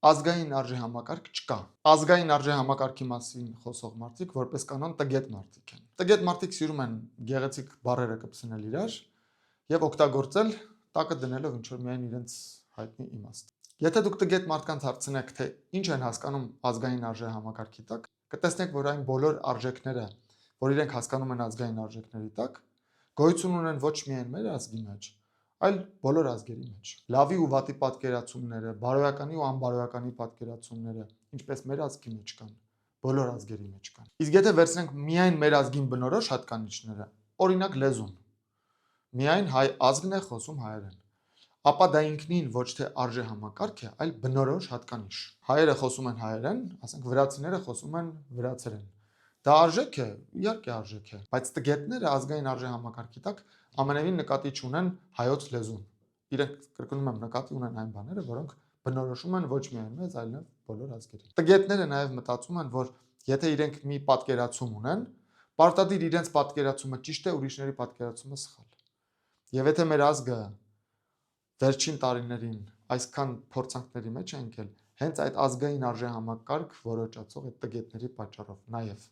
ազգային արժե համակարգ չկա։ Ազգային արժե համակարգի մասին խոսող մարդիկ որպես կանոն տգետ մարդիկ են։ Տգետ մարդիկ սիրում են գեղեցիկ բառերը կպցնել իրար եւ օգտագործել տակը դնելով ինչ որ միայն իրենց հայտնի իմաստ։ Եթե դուք տգետ մարդկանց հարցնեք, թե ինչ են հասկանում ազգային արժե համակարգի տակ, կտեսնեք, որ այն բոլոր արժեքները, որ իրենք հասկանում են ազգային արժեքների տակ, գոյություն ունեն ոչ միայն մեր ազգի մեջ, այլ բոլոր ազգերի մեջ։ Լավի ու վատի պատկերացումները, բարոյականի ու անբարոյականի պատկերացումները, ինչպես մեր ազգի մեջ կան, բոլոր ազգերի մեջ կան։ Իսկ եթե վերցնենք միայն մեր ազգին բնորոշ հատկանիշները, օրինակ լեզուն, միայն հայ ազգն է խոսում հայերեն, ապա դա ինքնին ոչ թե արժե համակարգ է, այլ բնորոշ հատկանիշ։ Հայերը խոսում են հայերեն, ասենք վրացիները խոսում են վրացերեն։ Դա արժեք է, իհարկե արժեք է, բայց տգետները ազգային արժե համակարգի տակ ամենևին նկատի չունեն հայոց լեզուն։ Իրենք կրկնում եմ նկատի ունեն այն բաները, որոնք բնորոշում են ոչ միայն մեզ, այլև բոլոր ազգերին։ Տգետները նաև մտածում են, որ եթե իրենք մի պատկերացում ունեն, պարտադիր իրենց պատկերացումը ճիշտ է, ուրիշների պատկերացումը սխալ։ Եվ եթե մեր ազգը վերջին տարիներին այսքան փորձանքների մեջ է ընկել հենց այդ ազգային արժե համակարգ որոճացող այդ տգետների պատճառով նաև